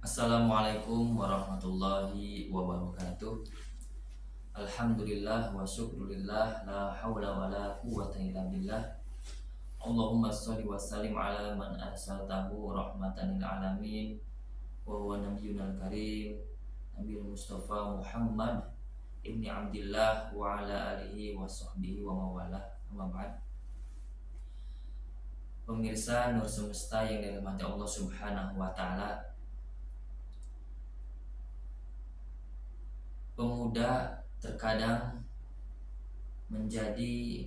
Assalamualaikum warahmatullahi wabarakatuh. Alhamdulillah wa syukrulillah la hawla wa la quwwata illa billah. Allahumma sholli wa sallim ala man arsaltahu rahmatan lil alamin wa huwa nabiyyunal karim Nabi Mustafa Muhammad ibni Abdillah wa ala alihi wa sahbihi wa mawalah. Amma ba'd. Pemirsa Nur Semesta yang dirahmati Allah Subhanahu wa taala, pemuda terkadang menjadi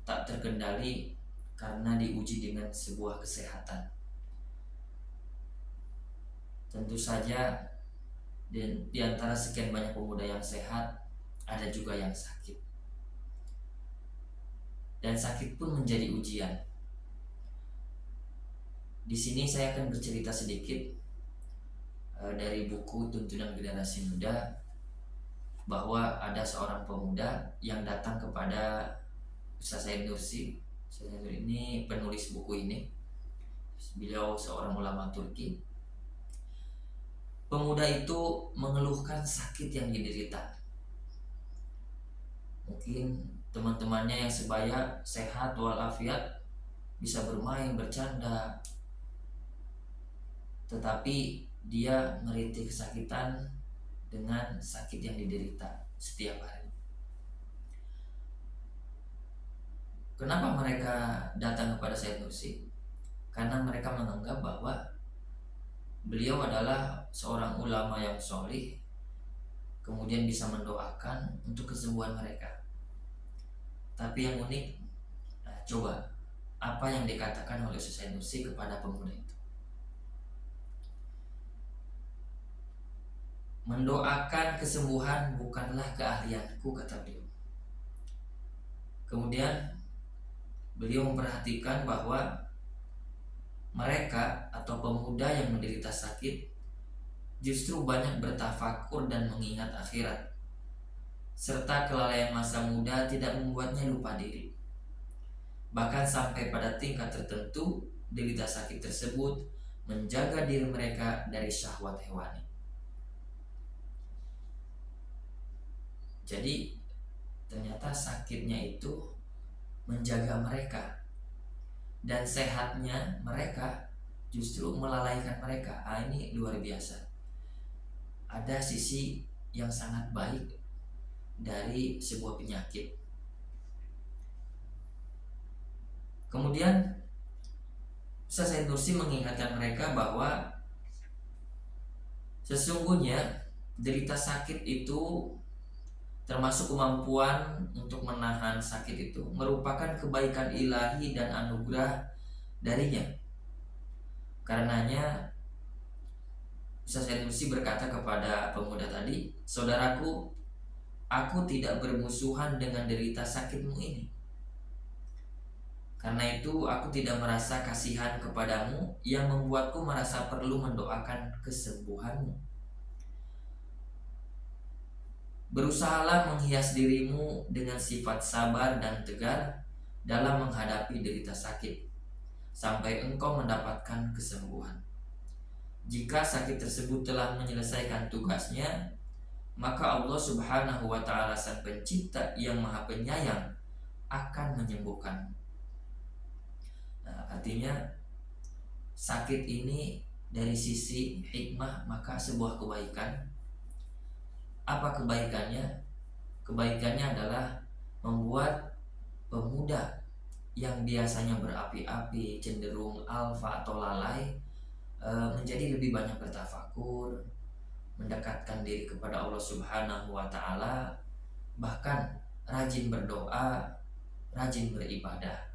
tak terkendali karena diuji dengan sebuah kesehatan. Tentu saja di antara sekian banyak pemuda yang sehat, ada juga yang sakit. Dan sakit pun menjadi ujian. Di sini saya akan bercerita sedikit dari buku Tuntunan Generasi Muda, bahwa ada seorang pemuda yang datang kepada Ustaz Said Nursi. Ustaz Said Nursi ini penulis buku ini. Beliau seorang ulama Turki. Pemuda itu mengeluhkan sakit yang diderita. Mungkin teman-temannya yang sebaya sehat walafiat, bisa bermain, bercanda, tetapi dia merintih kesakitan dengan sakit yang diderita setiap hari. Kenapa mereka datang kepada Said Nursi? Karena mereka menganggap bahwa beliau adalah seorang ulama yang solih, kemudian bisa mendoakan untuk kesembuhan mereka. Tapi yang unik, coba apa yang dikatakan oleh Said Nursi kepada pemuda itu? Mendoakan kesembuhan bukanlah keahlianku, kata beliau. Kemudian beliau memperhatikan bahwa mereka atau pemuda yang menderita sakit justru banyak bertafakur dan mengingat akhirat, serta kelalaian masa muda tidak membuatnya lupa diri. Bahkan sampai pada tingkat tertentu, derita sakit tersebut menjaga diri mereka dari syahwat hewani. Jadi ternyata sakitnya itu menjaga mereka, dan sehatnya mereka justru melalaikan mereka. Ini luar biasa. Ada sisi yang sangat baik dari sebuah penyakit. Kemudian Ustaz Said Nursi mengingatkan mereka bahwa sesungguhnya derita sakit itu, termasuk kemampuan untuk menahan sakit itu, merupakan kebaikan ilahi dan anugerah darinya. Karenanya Ustaz Said Nursi berkata kepada pemuda tadi, "Saudaraku, aku tidak bermusuhan dengan derita sakitmu ini. Karena itu aku tidak merasa kasihan kepadamu yang membuatku merasa perlu mendoakan kesembuhanmu. Berusahalah menghias dirimu dengan sifat sabar dan tegar dalam menghadapi derita sakit, sampai engkau mendapatkan kesembuhan. Jika sakit tersebut telah menyelesaikan tugasnya, maka Allah Subhanahu wa ta'ala, Sang Pencipta yang Maha Penyayang, akan menyembuhkan." Artinya sakit ini dari sisi hikmah maka sebuah kebaikan. Apa kebaikannya? Kebaikannya adalah membuat pemuda yang biasanya berapi-api, cenderung alfa atau lalai, menjadi lebih banyak bertafakur, mendekatkan diri kepada Allah Subhanahu wa ta'ala, bahkan rajin berdoa, rajin beribadah.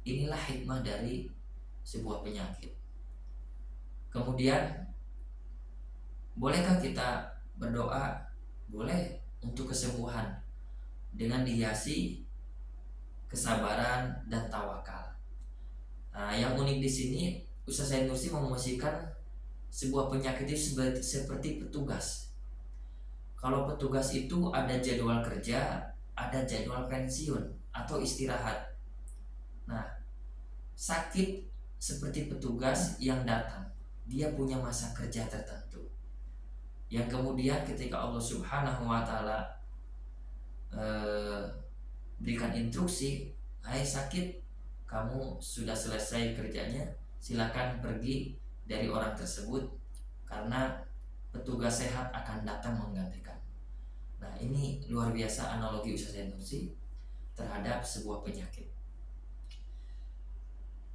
Inilah hikmah dari sebuah penyakit. Kemudian, bolehkah kita berdoa? Boleh, untuk kesembuhan, dengan dihiasi kesabaran dan tawakal. Yang unik di sini, Ustaz Said Nursi memosisikan sebuah penyakit itu seperti petugas. Kalau petugas itu ada jadwal kerja, ada jadwal pensiun atau istirahat. Sakit seperti petugas yang datang dia punya masa kerja tertentu yang kemudian ketika Allah Subhanahu wa taala berikan instruksi, hai sakit, kamu sudah selesai kerjanya, silakan pergi dari orang tersebut karena petugas sehat akan datang menggantikan. Nah, ini luar biasa analogi Ustaz Nursi terhadap sebuah penyakit.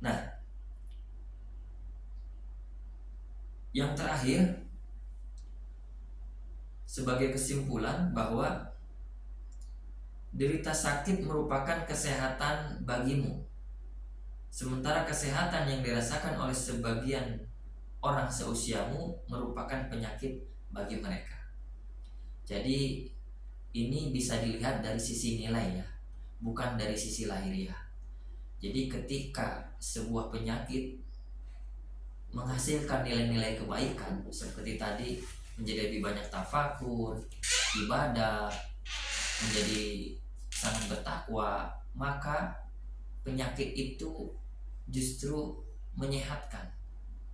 Nah, yang terakhir sebagai kesimpulan bahwa derita sakit merupakan kesehatan bagimu, sementara kesehatan yang dirasakan oleh sebagian orang seusiamu merupakan penyakit bagi mereka. Jadi ini bisa dilihat dari sisi nilai ya, bukan dari sisi lahiriah. Jadi ketika sebuah penyakit menghasilkan nilai-nilai kebaikan seperti tadi, menjadi lebih banyak tafakur, ibadah, menjadi sangat bertakwa, maka penyakit itu justru menyehatkan.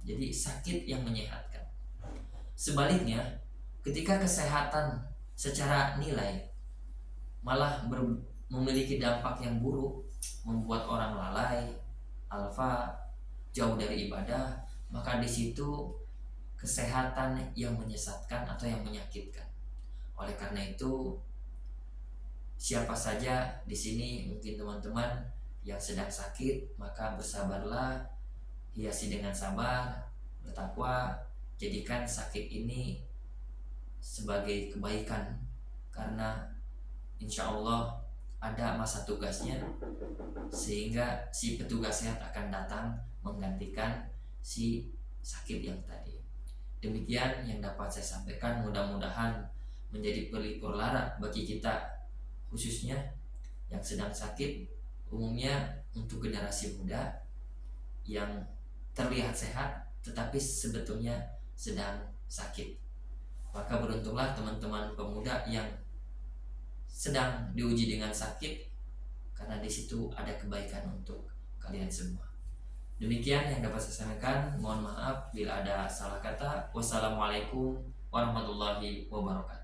Jadi sakit yang menyehatkan. Sebaliknya, ketika kesehatan secara nilai malah memiliki dampak yang buruk, membuat orang lalai, alfa, jauh dari ibadah, maka di situ kesehatan yang menyesatkan atau yang menyakitkan. Oleh karena itu, siapa saja di sini mungkin teman-teman yang sedang sakit, maka bersabarlah, hiasi dengan sabar, bertakwa, jadikan sakit ini sebagai kebaikan, karena insya Allah ada masa tugasnya, sehingga si petugas sehat akan datang menggantikan si sakit yang tadi. Demikian yang dapat saya sampaikan, mudah-mudahan menjadi pelipur lara bagi kita, khususnya yang sedang sakit, umumnya untuk generasi muda yang terlihat sehat tetapi sebetulnya sedang sakit. Maka beruntunglah teman-teman pemuda yang sedang diuji dengan sakit, karena di situ ada kebaikan untuk kalian semua. Demikian yang dapat saya sampaikan. Mohon maaf bila ada salah kata. Wassalamualaikum warahmatullahi wabarakatuh.